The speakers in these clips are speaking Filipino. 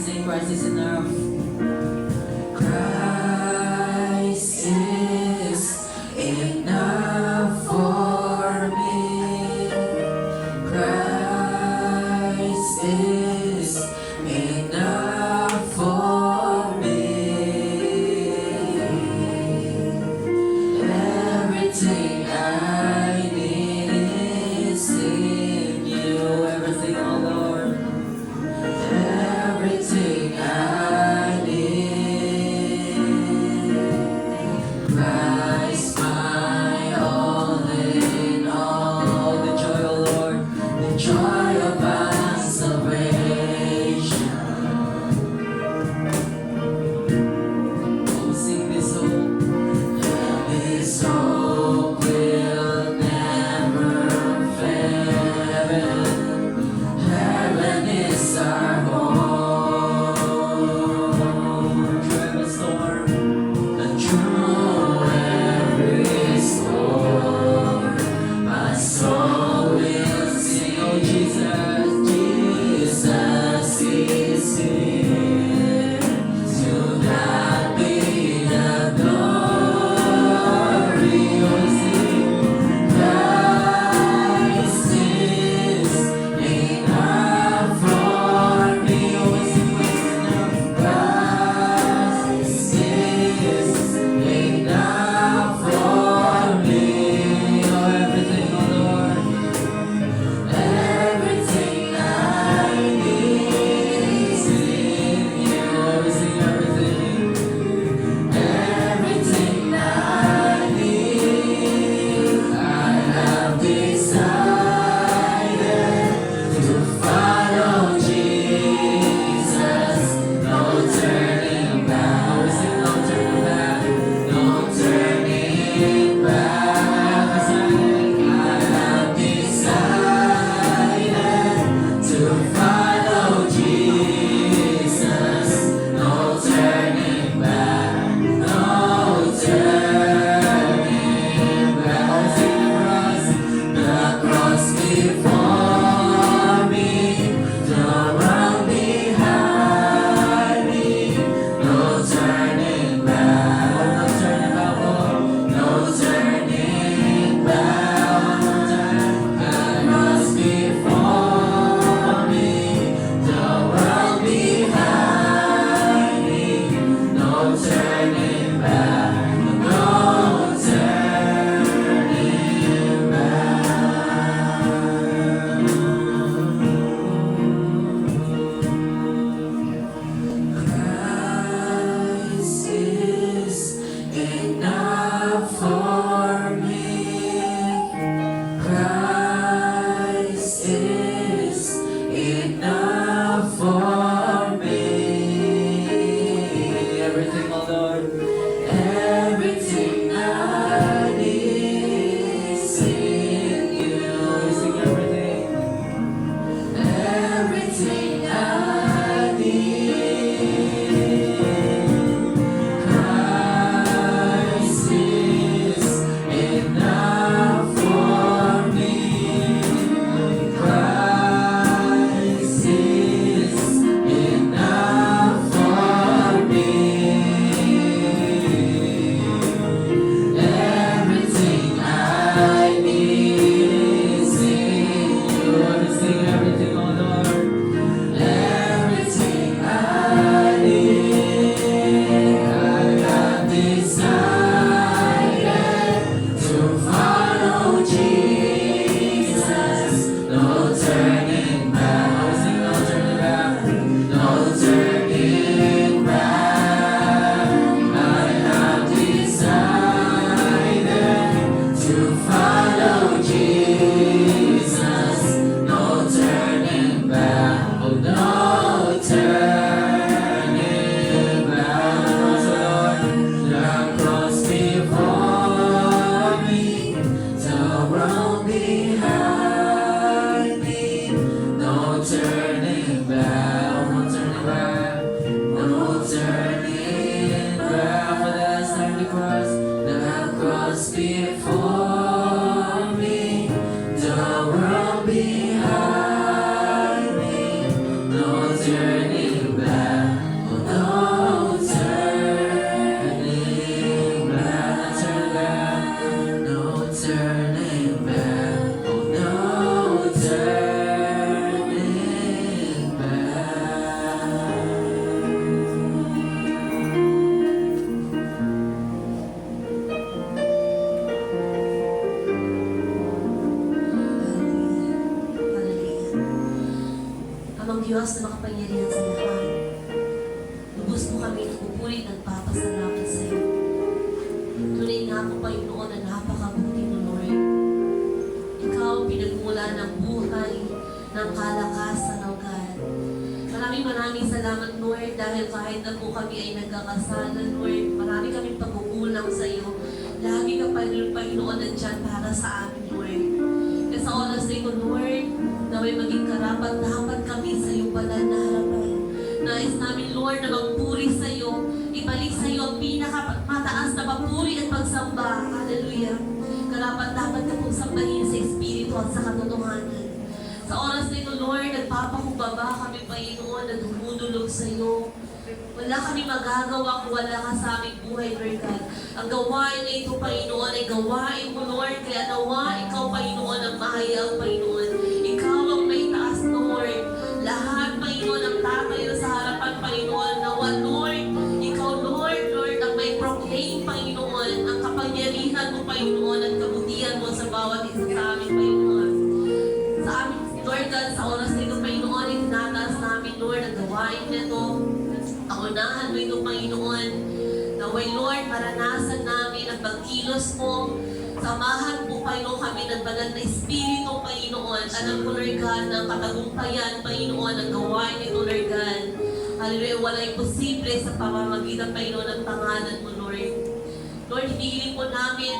sing Christ is enough. Christ is enough for me. Christ is enough for me. Everything I need is in you. Everything, oh Lord. Everything I need. Christ, my all in all. The joy, oh Lord, the joy of our salvation. Oh, sing this hope. This hope will never fail. Heaven is our home. Through every storm, and through every storm, my soul will sing. Oh Jesus, Jesus is here. To God be the glory. Oh, sing. Christ is enough for me. Oh, sing Christ is enough for me. Oh, everything, oh Lord. Everything I need is in you. Sing everything. Everything I need, I have decided to follow Jesus. No turning back. Sing no turning back. No turning back. I have decided to follow Jesus. No turning back. No turning back. Sing the cross before me, the world behind me. No turning back. No turning back. The cross before me, the world behind me. No turning back. No turning Christ is enough for me. Christ is enough for me. Everything, oh Lord. Everything I need is in you. Sing everything. Everything I need. Christ is enough for me. Christ is enough for me. Everything I need is in you. Sing everything, oh Lord. Everything I need, I have decided to follow Jesus. No turning back. Sing no turning back. No turning back. I have decided to follow Jesus. No turning back. Oh, no turning back. The cross before me, the world behind me. No turning back. No turning back. No turning back. For the last time the cross before me, the world behind me. No turning back. Diyos na makapangyarihan sa lahat. Lubos po kami nagpupuri at nagpapasalamat sa iyo. Tunay nga po, Panginoon, na napakabuti mo, Lord. Ikaw pinagmula ng buhay, ng kalakasan, O God. Maraming salamat, Lord, dahil kahit na po kami ay nagkakasala, Lord, marami kaming pagkukulang sa iyo. Lagi ka pa, Panginoon, nandyan para sa amin, Lord. Kaya sa oras na ito, Lord, na may maging karapat-dapat kami sa iyong banal na harapan. Nais namin, Lord, na magpuri sa iyo, ibalik sa iyo ang pinakamataas na papuri at pagsamba. Hallelujah. Karapat-dapat ka pong sambahin sa Espiritu at sa katotohanan. Sa oras na ito, Lord, nagpapakumbaba kami, Panginoon, at dumudulog sa iyo. Wala kami magagawa kung wala ka sa aming buhay, Lord God. Ang gawain na ito, Panginoon, ay gawain mo, Lord. Kaya nawa, ikaw, Panginoon, ang mahayag, Panginoon. Ikaw ang may taas, Lord. Lahat, Panginoon, ang tatayo sa harapan, Panginoon. Nawa, Lord. Ikaw, Lord, ang may proclaim, Panginoon. Ang kapangyarihan mo, Panginoon, at kabutihan mo sa bawat isa sa amin, Panginoon. Sa amin, Lord God, sa oras na ito, Panginoon, itinataas namin, Lord, ang gawain na ito. Kaunahan mo ito, Panginoon. Naway, Lord, maranasan namin ang pagkilos mo. Samahan po, Panginoon, kami ng banal na Espiritu, Panginoon. Alam ko, Lord God, ng katagumpayan, Panginoon, ang gawain nito, Lord God. Hallelujah, walang imposible sa pamamagitan, Panginoon, ng pangalan mo, Lord. Lord, hinihiling po namin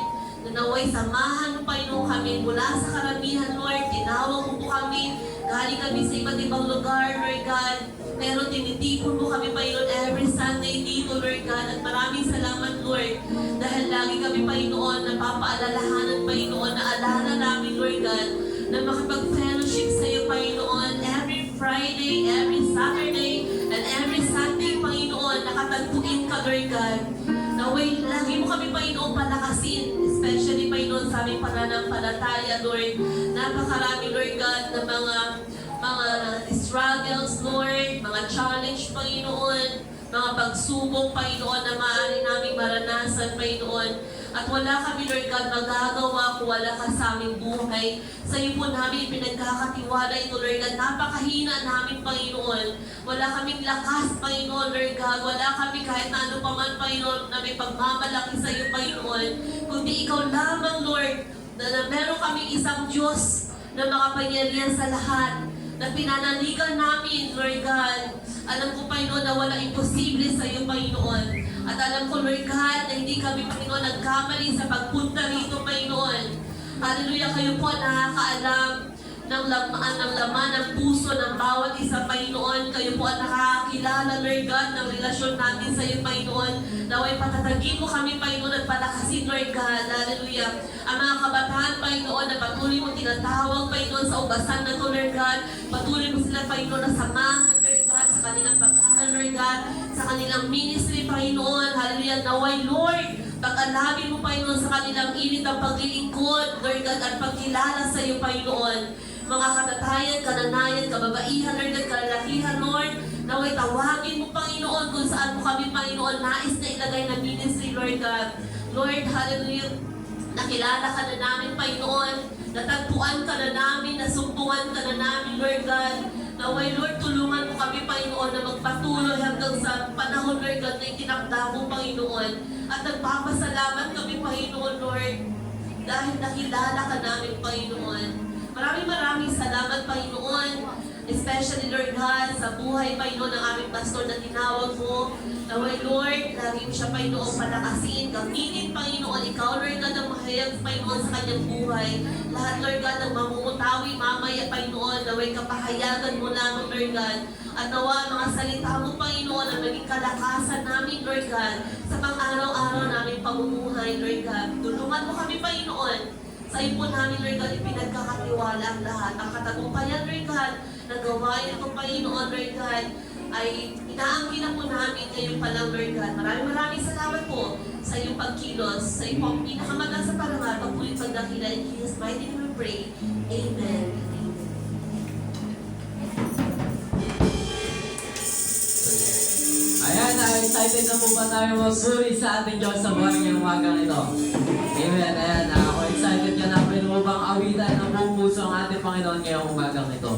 na naway samahan mo, Panginoon, kami mula sa karamihan, Lord. Tinawag mo po kami. Galing kami sa iba't ibang lugar, Lord God. Pero tinitipon mo kami, Panginoon, every Sunday dito, Lord God. At maraming salamat, Lord. Dahil lagi kami, Panginoon, napapaalalahanan, Panginoon, na alala namin, Lord God, na makapag-fellowship sa iyo, Panginoon, every Friday, every Saturday, and every Sunday, Panginoon, nakatagpuin ka, Lord God. Naway, lagi mo kami, Panginoon, palakasin, especially, Panginoon, sa aming pananampalataya, Lord. Napakarami, Lord God, na mga struggles, Lord, mga challenge, Panginoon, mga pagsubok, Panginoon, na maaari namin maranasan, Panginoon. At wala kami, Lord God, magagawa kung wala ka sa aming buhay. Sa iyo po namin pinagkakatiwala ito, Lord God. Napakahina namin, Panginoon. Wala kaming lakas, Panginoon, Lord God. Wala kami kahit na ano pa man, Panginoon, na may pagmamalaki sa iyo, Panginoon. Kundi ikaw lamang, Lord, na meron kaming isang Diyos na makapangyarihan sa lahat, na pinanaligan namin, Lord God. Alam ko, Panginoon, na walang imposible sa iyo, Panginoon. At alam ko, Lord God, na hindi kami, Panginoon, nagkamali sa pagpunta rito, Panginoon. Hallelujah, kayo po nakakaalam ng laman ng puso ng bawat isa, Panginoon. Kayo po ang nakakakilala, Lord God, ng relasyon natin sa iyo, Panginoon. Naway patatagin mo kami, Panginoon, at palakasin, Lord God. Hallelujah. Ang mga kabataan, Panginoon, na patuloy mo tinatawag, Panginoon, sa ubasan na to, Lord God. Patuloy mo sila, Panginoon, na samahan, Lord God, sa kanilang pag-aaral, Lord God, sa kanilang ministry, Panginoon. Hallelujah. Naway, Lord, pag-alabin mo, Panginoon, sa kanilang init ang paglilingkod, Lord God, at pagkilala sa iyo, Panginoon. Mga katatayan, kananayan, kababaihan, Lord God, kalalakihan, Lord, naway tawagin mo, Panginoon, kung saan mo kami, Panginoon, nais na ilagay na ministry, Lord God. Lord, hallelujah, nakilala ka na namin, Panginoon, natagpuan ka na namin, nasumpungan ka na namin, Lord God. Naway, Lord, tulungan mo kami, Panginoon, na magpatuloy hanggang sa panahon, Lord God, na itinakda mo, Panginoon. At nagpapasalamat kami, Panginoon, Lord, dahil nakilala ka namin, Panginoon. Maraming salamat, Panginoon. Especially, Lord God, sa buhay, Panginoon, ng aming pastor na tinawag mo. Naway, Lord, lagi mo siya, Panginoon, palakasin. Gamitin, Panginoon, ikaw, Lord God, ang mahayag, Panginoon, sa kanyang buhay. Lahat, Lord God, ang mamumutawi, mamaya, Panginoon, naway kapahayagan mo lamang, Lord God. At nawa, mga salita mo, Panginoon, ang maging kalakasan namin, Lord God, sa pang-araw-araw namin pamumuhay, Lord God. Tulungan mo kami, Panginoon. Sa iyo po namin, Lord God, ipinagkakatiwala ang lahat. Ang katagumpayan, Lord God, na gawain ito, Panginoon, Lord God, ay inaangkin na po namin ngayon pa lang, Lord God. Maraming salamat po sa iyong pagkilos, sa iyong pang pinakamaganda sa parangal, pagpulit pagdakila. In Jesus' mighty name we pray. Amen. Ayan, excited na po ba tayo magsuri sa ating Diyos sa buhay ngayong umagang ito? Amen, ayan. Ako excited ka na. Pwede mo bang awitan ng buong puso ang ating Panginoon ngayong umagang ito?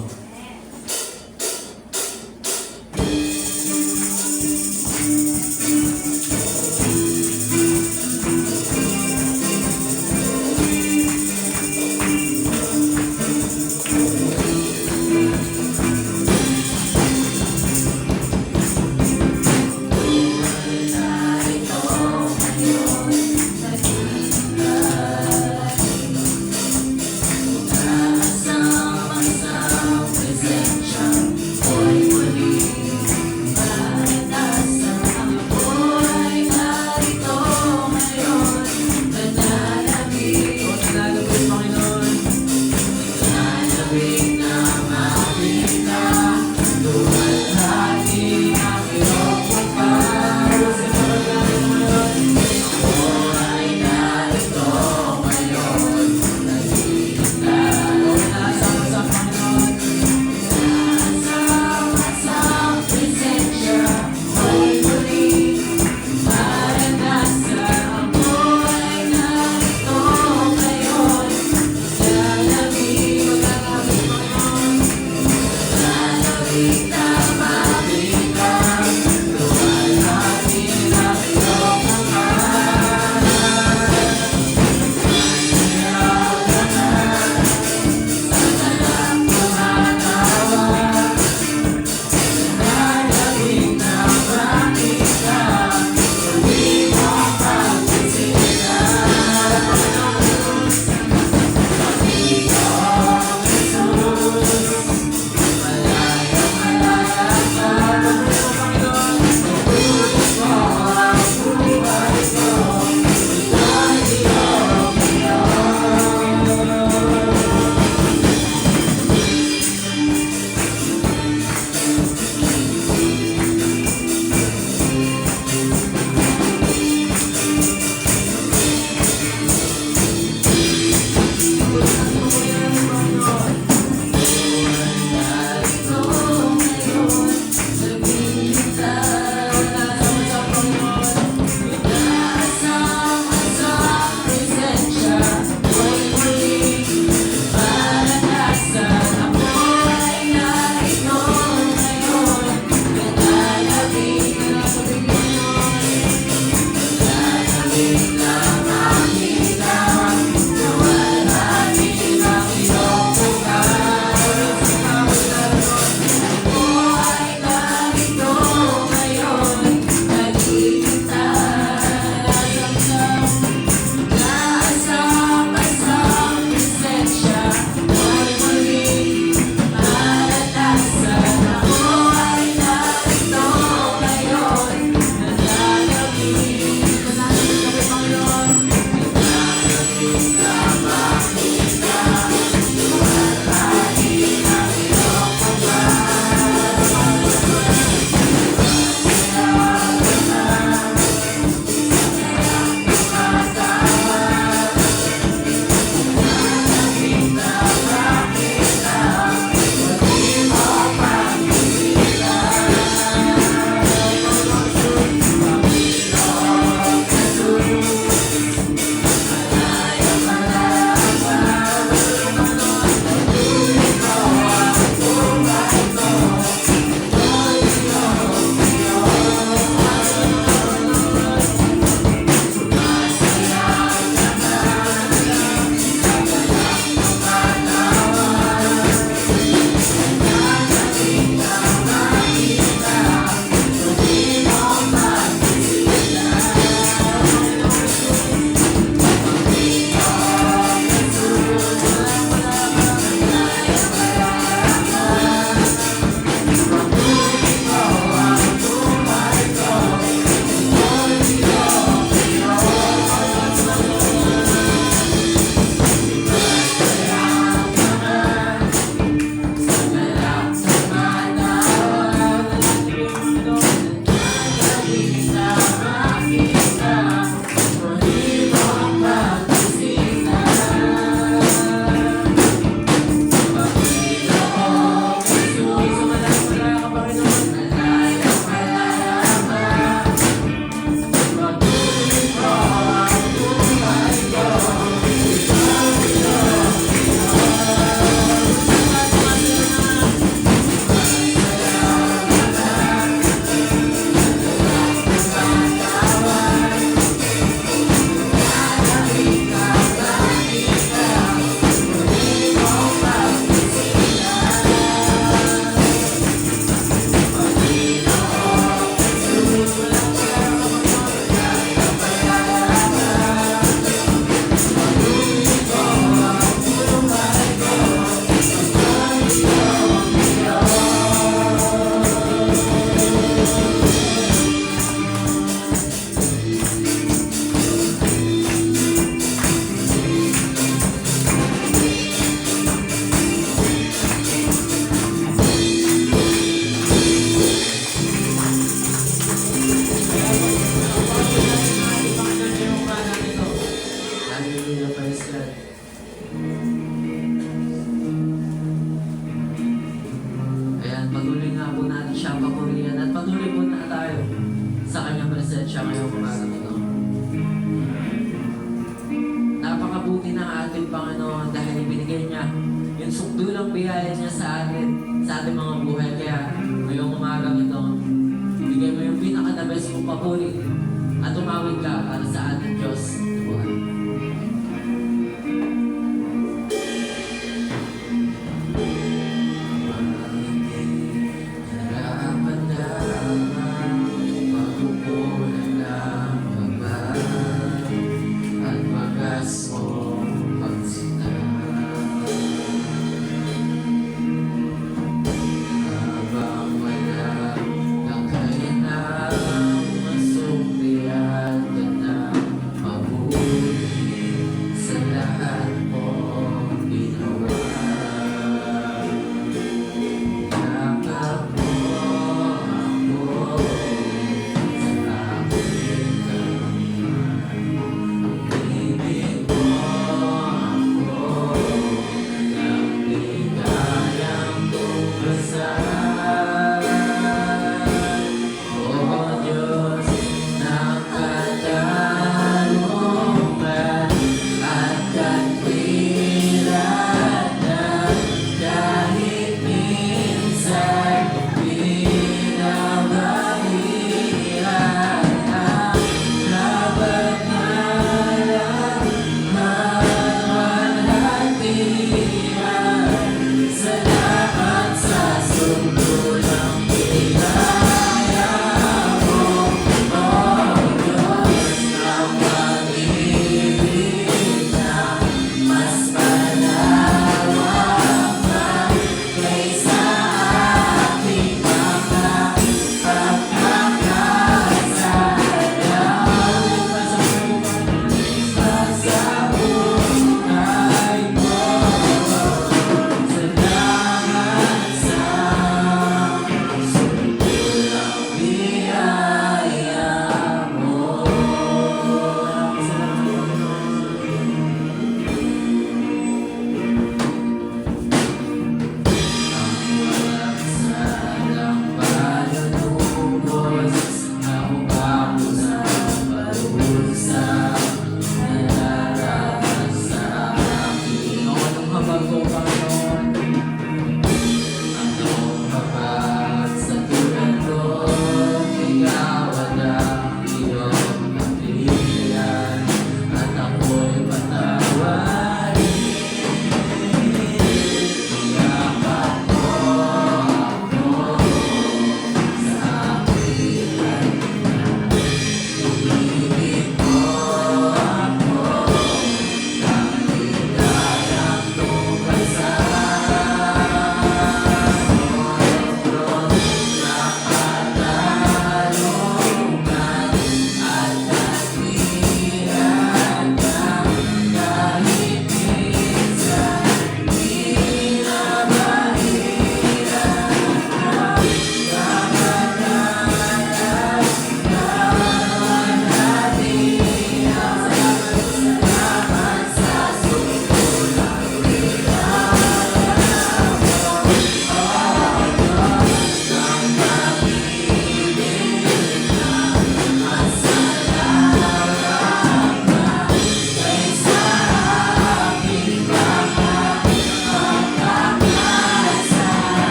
Hallelujah, praise God. Ayan, patuloy nga po natin siyang papurihan at patuloy po na tayo sa kanyang presensya ngayong umagang ito. Napakabuti ng ating Panginoon dahil ibinigay niya yung sukdulang biyaya niya sa atin, sa ating mga buhay. Kaya ngayong umagang ito, ibigay mo yung pinaka-the-best mong papuri at tumawid ka para sa ating Diyos na buhay. Mabuti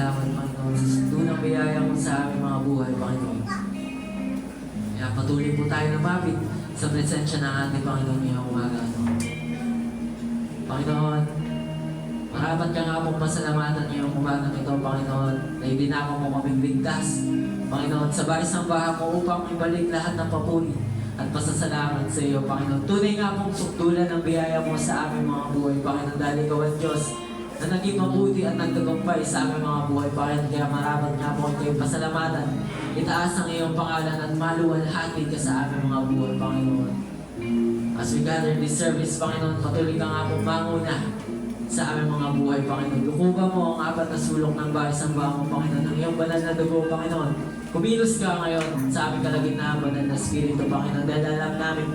salamat, Panginoon, sa tunang biyaya mo sa aming mga buhay, Panginoon. Kaya patuloy po tayo lumapit sa presensya ng ating Panginoon ngayong umaga. Panginoon, marapat ka nga pong pasalamatan ngayong umaga ito, Panginoon, na ibinako mo kaming ligtas, Panginoon, sa bahay-sambahan mo upang ibalik lahat ng papuri at pasasalamat sa iyo, Panginoon. Tunay nga pong sukdulan ng biyaya mo sa aming mga buhay, Panginoon, dahil ikaw ang Diyos na naging mabuti at nagtagumpay sa aming mga buhay, Panginoon. Kaya marapat nga po kayo pasalamatan. Itaas ang iyong pangalan at maluwalhati ka sa aming mga buhay, Panginoon. As we gather this service, Panginoon, patuloy ka nga pong manguna sa aming mga buhay, Panginoon. Lukuba mo ang apat na sulok ng bahay-sambahan mo, Panginoon. Ang iyong banal na dugo, Panginoon. Kumilos ka ngayon sa aming kalagitnaan, banal na Espiritu, Panginoon. Dahil alam namin,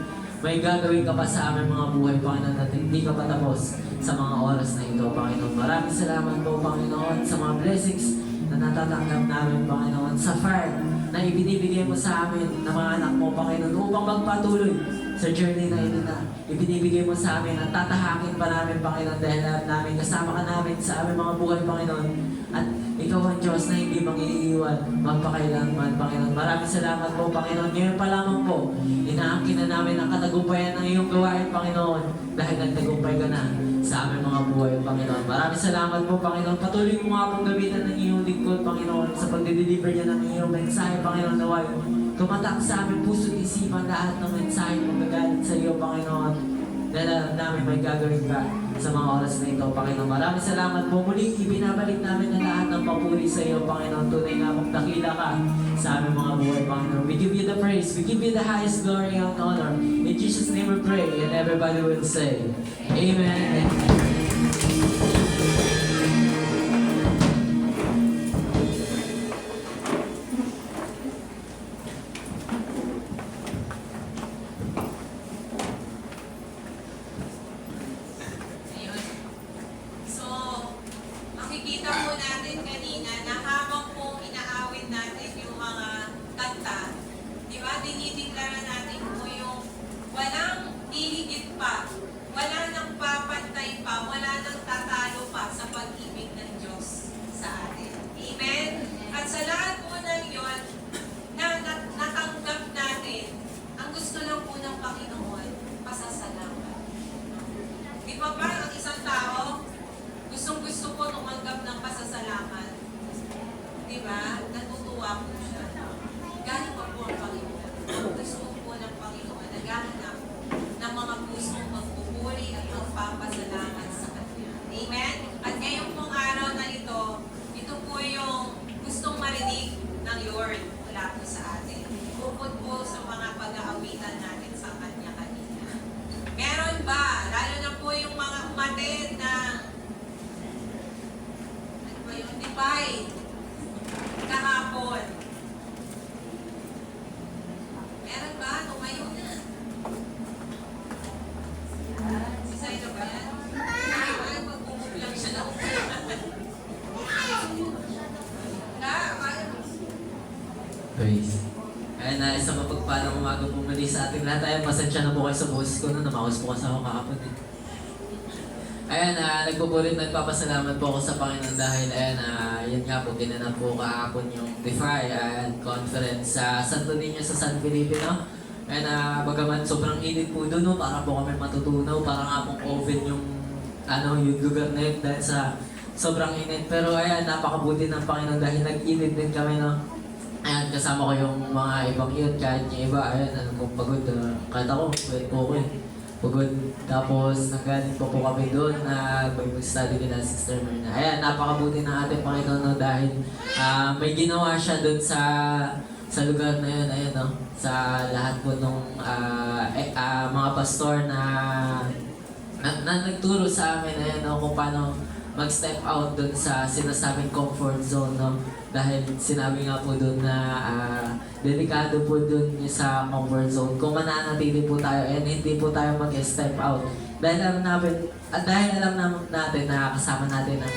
may gagawin ka pa sa aming mga buhay, Panginoon, at hindi ka pa tapos sa mga oras na ito, Panginoon. Maraming salamat po, Panginoon, sa mga blessings na natatanggap namin, Panginoon, sa fire na ibinibigay mo sa amin ng mga anak mo, Panginoon, upang magpatuloy sa journey na ito na ibinibigay mo sa amin at tatahakin pa namin, Panginoon, dahil alam namin kasama ka namin sa aming mga buhay, Panginoon. At ikaw ang Diyos na hindi mangiiwan magpakailanman, Panginoon. Maraming salamat po, Panginoon. Ngayon pa lamang po, inaangkin na namin ang katagumpayan ng iyong gawain, Panginoon, dahil nagtagumpay ka na sa aming mga buhay, Panginoon. Maraming salamat po, Panginoon. Patuloy mo nga pong gamitan ng iyong lingkod, Panginoon, sa pagdideliver niya ng iyong mensahe, Panginoon, naway tumatak sa aming puso't isipan lahat ng mensahe mong gagalit sa iyo, Panginoon. Dahil alam namin may gagawin ka sa mga oras na ito, Panginoon. Maraming salamat po. Muling ibinabalik namin ang lahat ng papuri sa iyo, Panginoon. Tunay nga mong dakila ka sa aming mga buhay, Panginoon. We give you the praise. We give you the highest glory and honor. In Jesus' name we pray, and everybody will say, Amen. Ayun. So, makikita po natin kanina na habang po inaawit natin yung mga kanta, di ba, dinideklara natin po yung walang hihigit pa, wala nang papantay pa, wala nang tatalo pa sa pag-ibig ng Diyos sa atin. Amen? At sa lahat po ng yun, na natanggap natin, ang gusto lang po ng Panginoon, pasasalamat. Di ba ba ang isang tao, gustong-gusto po tumanggap ng pasasalamat? Di ba? Natutuwa po siya. Galing pa po ang Panginoon. Ang gusto po ng Panginoon, naghahanap ng mga pusong magpupuri at magpapasalamat sa Kanya. Amen? At ngayong pong araw na ito po yung gustong marinig ng Lord mula po sa atin. Bukod po sa mga pag-aawitan natin sa Kanya kanina. Meron ba? Lalo na po yung mga umatid ng ano ba yung divide kahapon. Meron ba? Tumayo na. Si Zayda ba yan? Ay, magbubog lang siya lang. Praise. Ayan na, isang mapagpalang umaga po muli sa ating lahat. Ayan, pasensya na po kayo sa boses ko na namawas po kasi ako kahapon eh. Ayan, nagpupulit, nagpapasalamat po ako sa Panginoon dahil yun nga po, ginanap po kahapon yung DeFi and conference sa Santo Niño sa San Felipe, no? Ayan, bagaman sobrang init po doon, no? Para po kami matutunaw, para nga pong oven yung lugar na yun dahil sa sobrang init. Pero ayan, napakabuti ng Panginoon dahil nag-init din kami, no? Ayan, kasama ko yung mga ibang yun, kahit yung iba, ayan, kung pagod, kahit ako, wait po ko eh. Pagod. Tapos, nagaling po kami doon na mag-study din ng Sister Myrna. Ayan, napakabuti ng ating Panginoon, no, dahil may ginawa siya doon sa lugar na yun, ayan, no, sa lahat po nung mga pastor na nagturo sa amin, ayan, no, kung paano mag-step out doon sa sinasabing comfort zone, no? Dahil sinabi nga po doon na delikado po doon sa comfort zone. Kung mananatili po tayo and hindi po tayo mag-step out. Dahil alam natin na kasama natin ang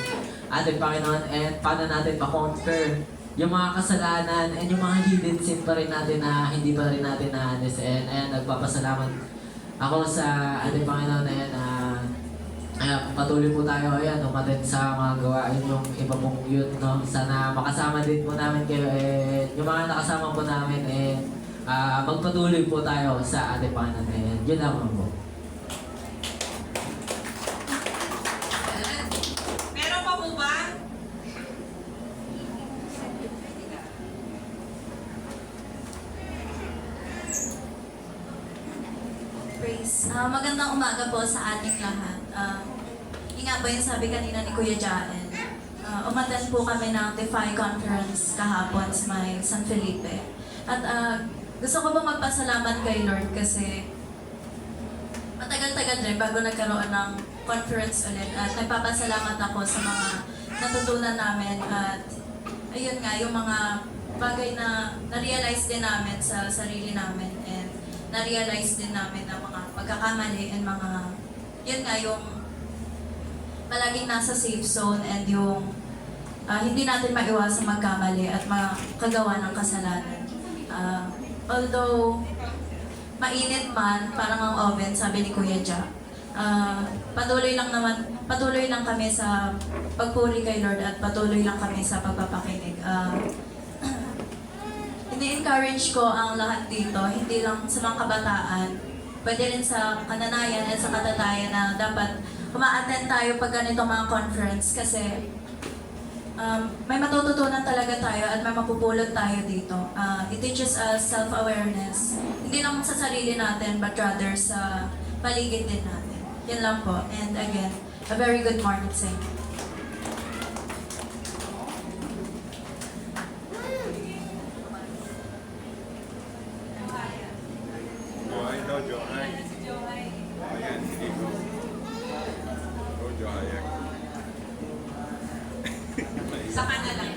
ating Panginoon and paano natin ma-conquer yung mga kasalanan and yung mga hidden sin pa rin natin na hindi pa rin natin na-honest. And ayan, nagpapasalamat ako sa ating Panginoon na yan Kaya patuloy po tayo ayan, umatin sa mga gawain yung iba pong youth, no? Sana makasama din po namin kayo, yung mga nakasama po namin, magpatuloy po tayo sa ating Panginoon. Yun lamang po. Meron pa po ba? Praise. Magandang umaga po sa ating lahat. Yun nga po yung sabi kanina ni Kuya Jael. Umattend po kami ng Defy Conference kahapon sa may San Felipe. At gusto ko po magpasalamat kay Lord kasi matagal-tagal rin bago nagkaroon ng conference ulit. At nagpapasalamat ako sa mga natutunan namin at ayun nga, yung mga bagay na na-realize din namin sa sarili namin and na-realize din namin na mga pagkakamali and mga, yun nga, yung palaging nasa safe zone and yung hindi natin maiwasan magkamali at makagawa ng kasalanan. Although, mainit man, parang ang oven, sabi ni Kuya Ja, patuloy lang kami sa pagpuri kay Lord at patuloy lang kami sa pagpapakinig. Ini-encourage ko ang lahat dito, hindi lang sa mga kabataan, pwede rin sa kananayan at sa katatayan na dapat uma-attend tayo pag ganito mga conference kasi may matututunan talaga tayo at may mapupulot tayo dito. It teaches us self-awareness, hindi lang sa sarili natin but rather sa paligid din natin. Yan lang po. And again, a very good morning sa inyo. Johay daw, Johay. Ayan, hindi ko. Oh, Johay. Sa kanila.